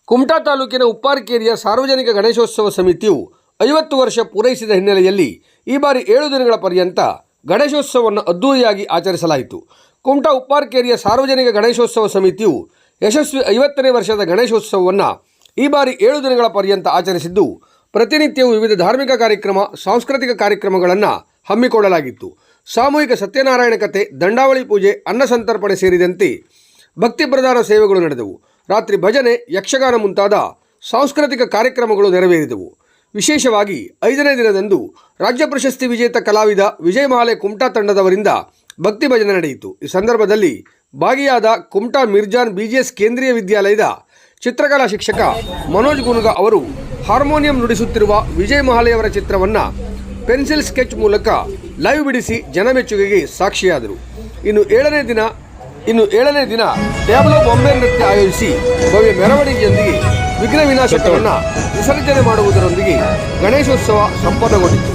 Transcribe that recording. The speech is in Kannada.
ಕುಮಟಾ ತಾಲೂಕಿನ ಉಪ್ಪಾರಕೇರಿಯ ಸಾರ್ವಜನಿಕ ಗಣೇಶೋತ್ಸವ ಸಮಿತಿಯು 50 ವರ್ಷ ಪೂರೈಸಿದ ಹಿನ್ನೆಲೆಯಲ್ಲಿ ಈ ಬಾರಿ 7 ದಿನಗಳ ಪರ್ಯಂತ ಗಣೇಶೋತ್ಸವವನ್ನು ಅದ್ದೂರಿಯಾಗಿ ಆಚರಿಸಲಾಯಿತು. ಕುಮಟಾ ಉಪ್ಪಾರಕೇರಿಯ ಸಾರ್ವಜನಿಕ ಗಣೇಶೋತ್ಸವ ಸಮಿತಿಯು ಯಶಸ್ವಿ 50ನೇ ವರ್ಷದ ಗಣೇಶೋತ್ಸವವನ್ನು ಈ ಬಾರಿ 7 ದಿನಗಳ ಪರ್ಯಂತ ಆಚರಿಸಿದ್ದು, ಪ್ರತಿನಿತ್ಯವೂ ವಿವಿಧ ಧಾರ್ಮಿಕ ಕಾರ್ಯಕ್ರಮ, ಸಾಂಸ್ಕೃತಿಕ ಕಾರ್ಯಕ್ರಮಗಳನ್ನು ಹಮ್ಮಿಕೊಳ್ಳಲಾಗಿತ್ತು. ಸಾಮೂಹಿಕ ಸತ್ಯನಾರಾಯಣ ಕಥೆ, ದಂಡಾವಳಿ ಪೂಜೆ, ಅನ್ನ ಸಂತರ್ಪಣೆ ಸೇರಿದಂತೆ ಭಕ್ತಿ ಪ್ರಧಾನ ಸೇವೆಗಳು ನಡೆದವು. ರಾತ್ರಿ ಭಜನೆ, ಯಕ್ಷಗಾನ ಮುಂತಾದ ಸಾಂಸ್ಕೃತಿಕ ಕಾರ್ಯಕ್ರಮಗಳು ನೆರವೇರಿದವು. ವಿಶೇಷವಾಗಿ 5ನೇ ದಿನದಂದು ರಾಜ್ಯ ಪ್ರಶಸ್ತಿ ವಿಜೇತ ಕಲಾವಿದ ವಿಜಯ್ ಮಹಾಲೆ ಕುಮಟಾ ತಂಡದವರಿಂದ ಭಕ್ತಿ ಭಜನೆ ನಡೆಯಿತು. ಈ ಸಂದರ್ಭದಲ್ಲಿ ಭಾಗಿಯಾದ ಕುಮಟಾ ಮಿರ್ಜಾನ್ BGS ಕೇಂದ್ರೀಯ ವಿದ್ಯಾಲಯದ ಚಿತ್ರಕಲಾ ಶಿಕ್ಷಕ ಮನೋಜ್ ಗುನುಗ ಅವರು ಹಾರ್ಮೋನಿಯಂ ನುಡಿಸುತ್ತಿರುವ ವಿಜಯ್ ಮಹಾಲೆಯವರ ಚಿತ್ರವನ್ನು ಪೆನ್ಸಿಲ್ ಸ್ಕೆಚ್ ಮೂಲಕ ಲೈವ್ ಬಿಡಿಸಿ ಜನಮೆಚ್ಚುಗೆಗೆ ಸಾಕ್ಷಿಯಾದರು. ಇನ್ನು ಏಳನೇ ದಿನ ಟ್ಯಾಬ್ಲೋ ಬೊಂಬೆ ನೃತ್ಯ ಆಯೋಜಿಸಿ ಭವ್ಯ ಮೆರವಣಿಗೆಯೊಂದಿಗೆ ವಿಘ್ನ ವಿನಾಶಕರನ್ನು ವಿಸರ್ಜನೆ ಮಾಡುವುದರೊಂದಿಗೆ ಗಣೇಶೋತ್ಸವ ಸಂಪನ್ನಗೊಂಡಿತು.